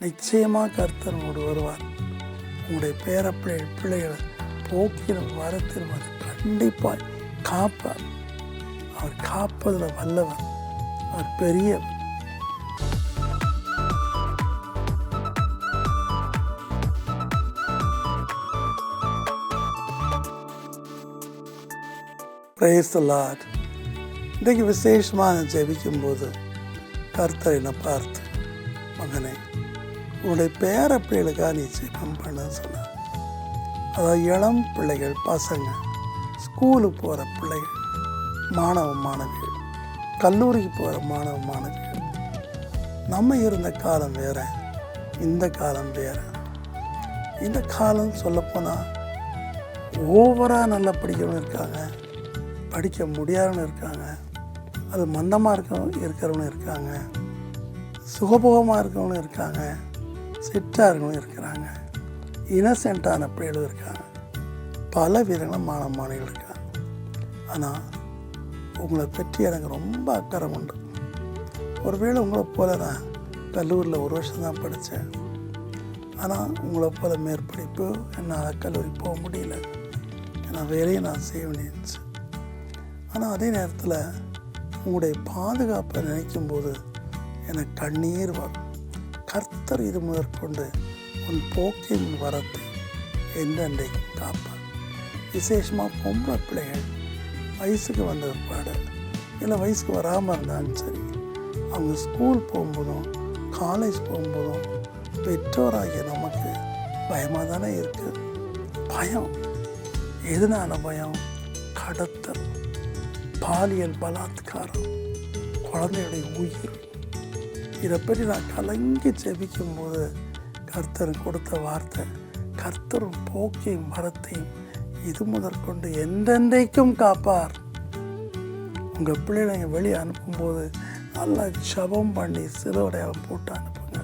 நிச்சயமாக கர்த்தர் உங்களோடு வருவார். உங்களுடைய பிள்ளைகளை போக்கிலும் வரத்திலும் அது கண்டிப்பாக காப்பார். அவர் காப்பதில் வல்லவர். அவர் பெரியவர். Praise the Lord. இன்றைக்கு விசேஷமாக ஜெபிக்கும்போது கர்த்தர் என்னை பார்த்து, மகனே, உன்னுடைய பிள்ளைகளுக்காக நீ ஜெபம் பண்ண சொன்னார். அதாவது இளம் பிள்ளைகள், பசங்க, ஸ்கூலுக்கு போகிற பிள்ளைகள், மாணவ மாணவிகள், கல்லூரிக்கு போகிற மாணவ மாணவிகள். நம்ம இருந்த காலம் வேற, இந்த காலம் வேற. இந்த காலம் சொல்லப்போனால் ஓவராக நல்லா படிக்கிறவங்க இருக்காங்க, படிக்க முடியாதவங்க இருக்காங்க, அது மந்தமாக இருக்கிறவங்க இருக்காங்க, சுகபோகமாக இருக்கிறவங்க இருக்காங்க, சிட்டாக இருக்கிறவங்க இருக்கிறாங்க, இன்னசென்ட்டான பிள்ளைகளும் இருக்காங்க, பல விதங்களும் மாணவிகள் இருக்காங்க. ஆனால் உங்களை பற்றி எனக்கு ரொம்ப அக்கறை உண்டு. ஒருவேளை உங்களை போல நான் கல்லூரியில் 1 வருஷம் தான் படித்தேன். ஆனால் உங்களை போல் மேற்படிப்பு என்னால் கல்லூரி போக முடியல. ஏன்னா வேலையை நான் செய்ய வேண்டியிருந்துச்சு. ஆனால் அதே நேரத்தில் உங்களுடைய பாதுகாப்பை நினைக்கும்போது எனக்கு கண்ணீர் வரும். கர்த்தர் இது முதற்கொண்டு உன் போக்கின் வரத்தை என்றென்றைக்கும் காப்பார். விசேஷமாக பொம்பளை பிள்ளைகள் வயசுக்கு வந்த பிற்பாடு, இல்லை வயசுக்கு வராமல் இருந்தாலும் சரி, அவங்க ஸ்கூல் போகும்போதும் காலேஜ் போகும்போதும் பெற்றோராகிய நமக்கு பயமாக தானே இருக்குது. பயம். எதனால பயம்? கடத்தல், பாலியல் பலாத்காரம், குழந்தையுடைய உயிர். இதை பற்றி நான் கலங்கி ஜெபிக்கும்போது கர்த்தர் கொடுத்த வார்த்தை, கர்த்தரும் போக்கையும் மரத்தையும் இது முதற்கொண்டு என்றென்றைக்கும் காப்பார். உங்கள் பிள்ளைகளை வெளியே அனுப்பும்போது நல்லா ஜெபம் பண்ணி சிறுவடையாளம் போட்டு அனுப்புங்க.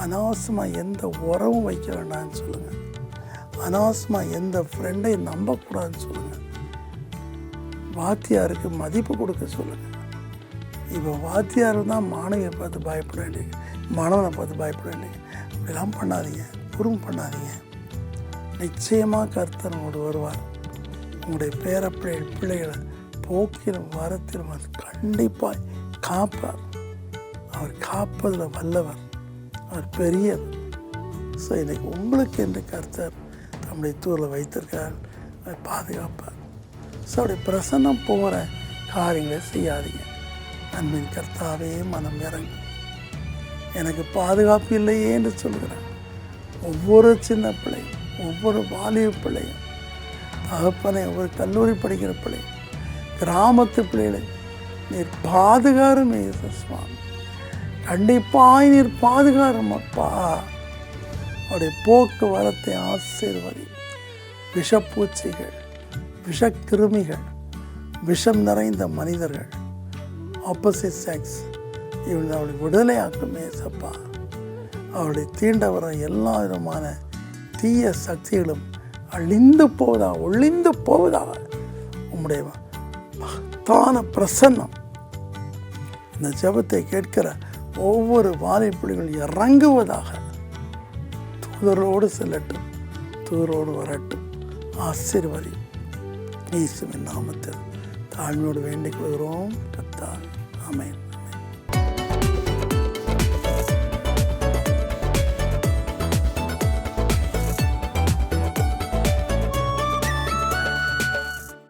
அனாவசியமாக எந்த உறவும் வைக்க வேண்டாம்னு சொல்லுங்கள். அனாவசியமாக எந்த ஃப்ரெண்டையும் நம்பக்கூடாதுன்னு சொல்லுங்கள். வாத்தியாருக்கு மதிப்பு கொடுக்க சொல்லுங்கள். இப்போ வாத்தியார் தான் மாணவியை பார்த்து பயப்பட வேண்டிய, மாணவனை பார்த்து பயப்பட வேண்டிய. இப்படிலாம் பண்ணாதீங்க, குறும் பண்ணாதீங்க. நிச்சயமாக கர்த்தர் உங்களோடு வருவார். உங்களுடைய பிள்ளைகளை போக்கிலும் வரத்திலும் அது கண்டிப்பாக காப்பார். அவர் காப்பதில் வல்லவர். அவர் பெரியவர். ஸோ இன்றைக்கி உங்களுக்கு என்று கர்த்தர் தம்முடைய தூரில் வைத்திருக்கார். அதை பாதுகாப்பார். ஸோ அப்படி பிரசன்னம் போகிற காரியங்களை செய்யாதீங்க. அன்பின் கர்த்தாவே மனம் இறங்கும். எனக்கு பாதுகாப்பு இல்லையே என்று சொல்கிறேன். ஒவ்வொரு சின்ன பிள்ளையும், ஒவ்வொரு வாலிப பிள்ளையும், தகப்பனை, ஒவ்வொரு கல்லூரி படிக்கிற பிள்ளையும், கிராமத்து பிள்ளைகளை நீர் பாதுகாரும் சுவாமி. கண்டிப்பாய் நீர் பாதுகாரும் அப்பா. அவருடைய போக்குவரத்தை ஆசீர்வதி. விஷப்பூச்சிகள், விஷக்கிருமிகள், விஷம் நிறைந்த மனிதர்கள், ஆப்போசிட் செக்ஸ், இவங்க அவளுடைய விடுதலையாக்குமே சப்பா. அவளுடைய தீண்ட வர எல்லா விதமான தீய சக்திகளும் அழிந்து போவதாக, ஒழிந்து போவதாக. உம்முடைய மகத்தான பிரசன்னம் இந்த ஜெபத்தை கேட்கிற ஒவ்வொரு வாலிபுள்ளிகள் இறங்குவதாக. தூதரோடு செல்லட்டும், தூதரோடு வரட்டும். ஆசீர்வதி. இயேசுவின் நாமத்தில் தாழ்மையோடு வேண்டிக் கொள்கிறோம் கர்த்தாவே. ஆமென்.